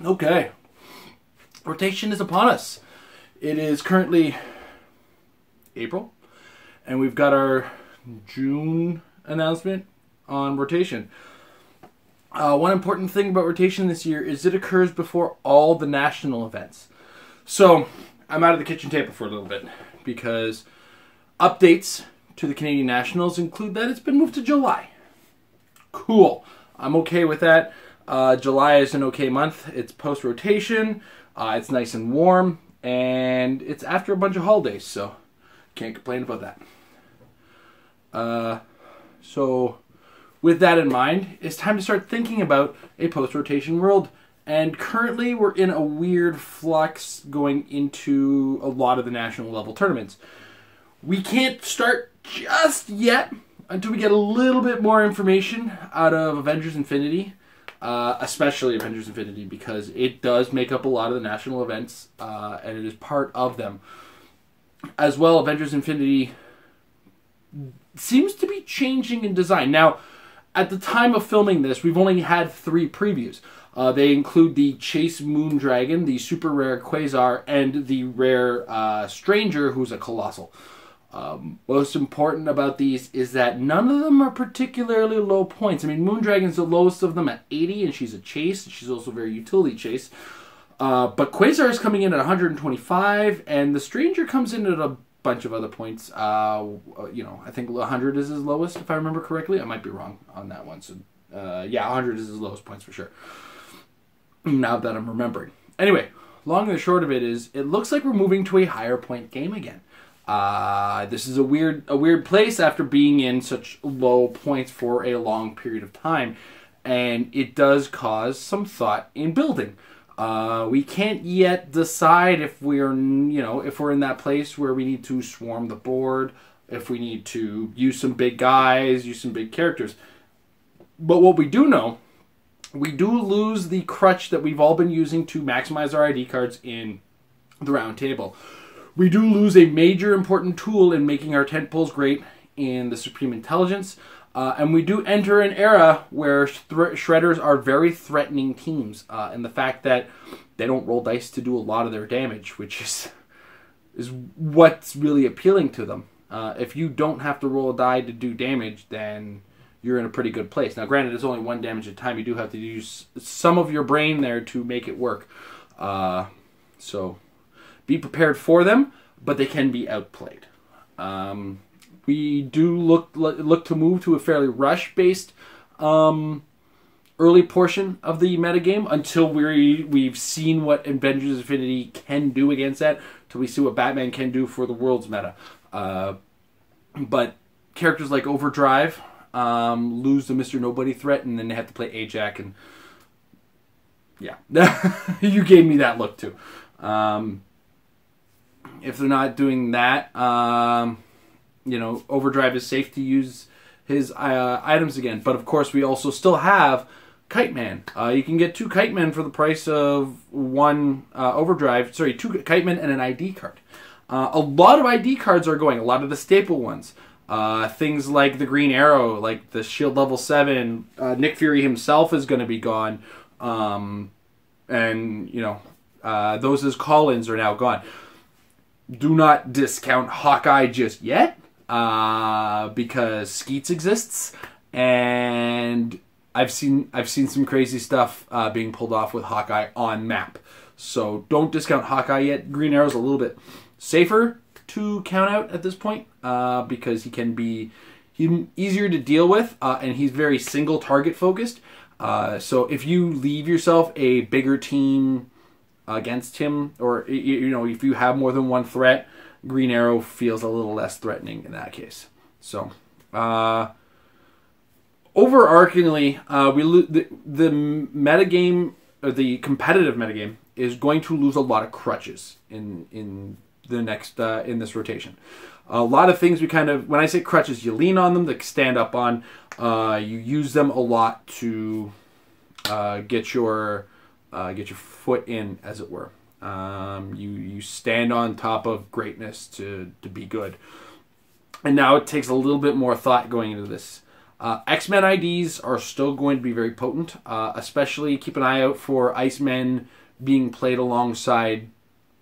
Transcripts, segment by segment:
Okay. Rotation is upon us. It is currently April, and we've got our June announcement on rotation. One important thing about rotation this year is it occurs before all the national events. So, I'm out of the kitchen table for a little bit because updates to the Canadian Nationals include that it's been moved to July. Cool. I'm okay with that. July is an okay month. It's post-rotation. It's nice and warm. And it's after a bunch of holidays, so can't complain about that. So with that in mind, it's time to start thinking about a post-rotation world. And currently we're in a weird flux going into a lot of the national level tournaments. We can't start just yet until we get a little bit more information out of Avengers Infinity. Especially Avengers Infinity, because it does make up a lot of the national events, and it is part of them. As well, Avengers Infinity seems to be changing in design. Now, at the time of filming this, we've only had 3 previews. They include the Chase Moondragon, the super rare Quasar, and the rare Stranger, who's a Colossal. Most important about these is that none of them are particularly low points. I mean, Moondragon's the lowest of them at 80, and she's a chase. She's also very utility chase. But Quasar is coming in at 125, and the Stranger comes in at a bunch of other points. You know, I think 100 is his lowest, if I remember correctly. I might be wrong on that one. So, yeah, 100 is his lowest points for sure. Now that I'm remembering. Anyway, long and the short of it is, it looks like we're moving to a higher point game again. This is a weird place after being in such low points for a long period of time, and it does cause some thought in building. We can't yet decide if we're, if we're in that place where we need to swarm the board, if we need to use some big guys, use some big characters. But what we do know, we do lose the crutch that we've all been using to maximize our ID cards in the round table. We do lose a major important tool in making our tent poles great in the Supreme Intelligence. And we do enter an era where Shredders are very threatening teams. And the fact that they don't roll dice to do a lot of their damage, which is what's really appealing to them. If you don't have to roll a die to do damage, then you're in a pretty good place. Now, granted, it's only 1 damage at a time. You do have to use some of your brain there to make it work. So be prepared for them, but they can be outplayed. We do look to move to a fairly rush-based early portion of the metagame until we've seen what Avengers Infinity can do against that, till we see what Batman can do for the world's meta. But characters like Overdrive lose the Mr. Nobody threat, and then they have to play Ajax, and yeah. You gave me that look too. If they're not doing that, Overdrive is safe to use his items again. But of course, we also still have Kite Man. You can get 2 Kite Men for the price of 1 Overdrive. Sorry, 2 Kite Men and an ID card. A lot of ID cards are going. A lot of the staple ones. Things like the Green Arrow, like the Shield level 7. Nick Fury himself is going to be gone. Those as call-ins are now gone. Do not discount Hawkeye just yet, because Skeets exists, and I've seen some crazy stuff being pulled off with Hawkeye on map. So don't discount Hawkeye yet. Green Arrow's a little bit safer to count out at this point, because he's easier to deal with, and he's very single target focused. So if you leave yourself a bigger team against him, or if you have more than 1 threat, Green Arrow feels a little less threatening in that case. So overarchingly, the metagame, or the competitive metagame, is going to lose a lot of crutches in the next in this rotation. A lot of things when I say crutches, you lean on them to stand up on. You use them a lot to get your foot in, as it were. You stand on top of greatness to be good. And now it takes a little bit more thought going into this. X-Men IDs are still going to be very potent, especially keep an eye out for Icemen being played alongside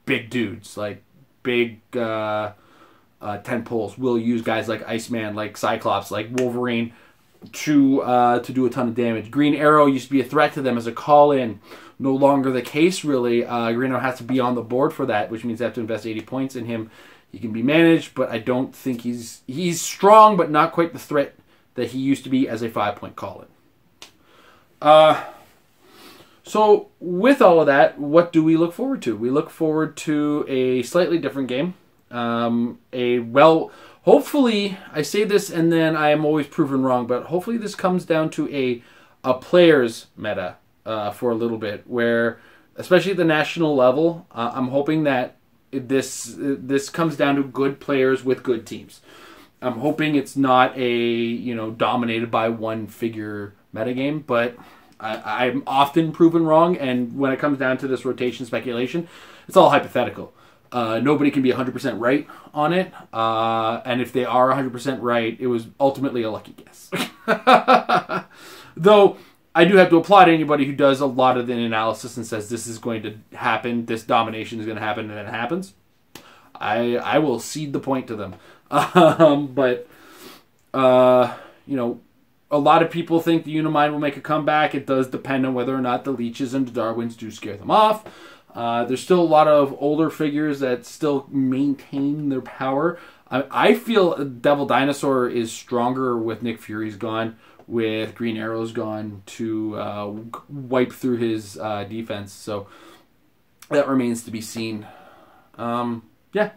big dudes, like big tent poles. We'll use guys like Iceman, like Cyclops, like Wolverine to do a ton of damage. Green Arrow used to be a threat to them as a call-in. No longer the case, really. Green Arrow has to be on the board for that, which means they have to invest 80 points in him. He can be managed, but I don't think he's strong, but not quite the threat that he used to be as a 5-point call-in. So with all of that, what do we look forward to? We look forward to a slightly different game. Hopefully, I say this and then I am always proven wrong, but hopefully this comes down to a player's meta for a little bit, where, especially at the national level, I'm hoping that this comes down to good players with good teams. I'm hoping it's not a dominated by one figure metagame, but I'm often proven wrong, and when it comes down to this rotation speculation, it's all hypothetical. Nobody can be 100% right on it, and if they are 100% right, it was ultimately a lucky guess. Though, I do have to applaud anybody who does a lot of the analysis and says this is going to happen, this domination is going to happen, and it happens. I will cede the point to them. But a lot of people think the Unimind will make a comeback. It does depend on whether or not the Leeches and the Darwins do scare them off. There's still a lot of older figures that still maintain their power. I feel Devil Dinosaur is stronger with Nick Fury's gone, with Green Arrow's gone, to wipe through his defense. So that remains to be seen. Yeah,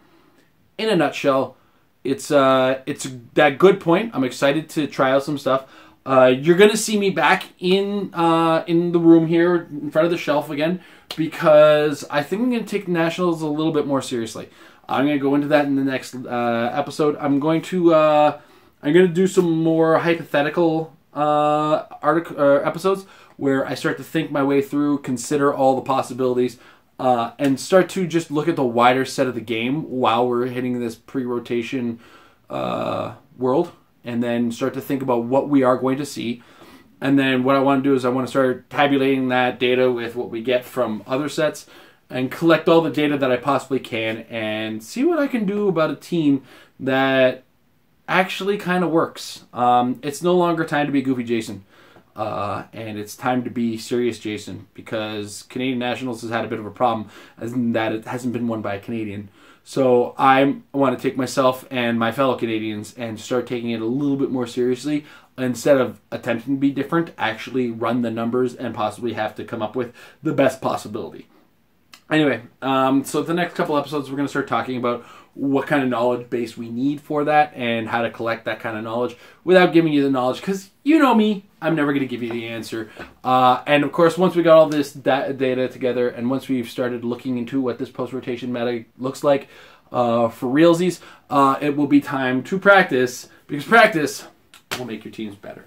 in a nutshell, it's that good point. I'm excited to try out some stuff. You're gonna see me back in the room here in front of the shelf again, because I think I'm gonna take Nationals a little bit more seriously. I'm gonna go into that in the next episode. I'm going to do some more hypothetical episodes where I start to think my way through, consider all the possibilities, and start to just look at the wider set of the game while we're hitting this pre-rotation world, and then start to think about what we are going to see. And then what I want to do is I want to start tabulating that data with what we get from other sets and collect all the data that I possibly can and see what I can do about a team that actually kind of works. It's no longer time to be Goofy Jason. And it's time to be serious Jason, because Canadian Nationals has had a bit of a problem as in that it hasn't been won by a Canadian. So I want to take myself and my fellow Canadians and start taking it a little bit more seriously. Instead of attempting to be different, actually run the numbers and possibly have to come up with the best possibility. Anyway, so the next couple episodes we're going to start talking about what kind of knowledge base we need for that and how to collect that kind of knowledge without giving you the knowledge, because you know me, I'm never going to give you the answer. And of course, once we got all this data together and once we've started looking into what this post-rotation meta looks like for realsies, it will be time to practice, because practice will make your teams better.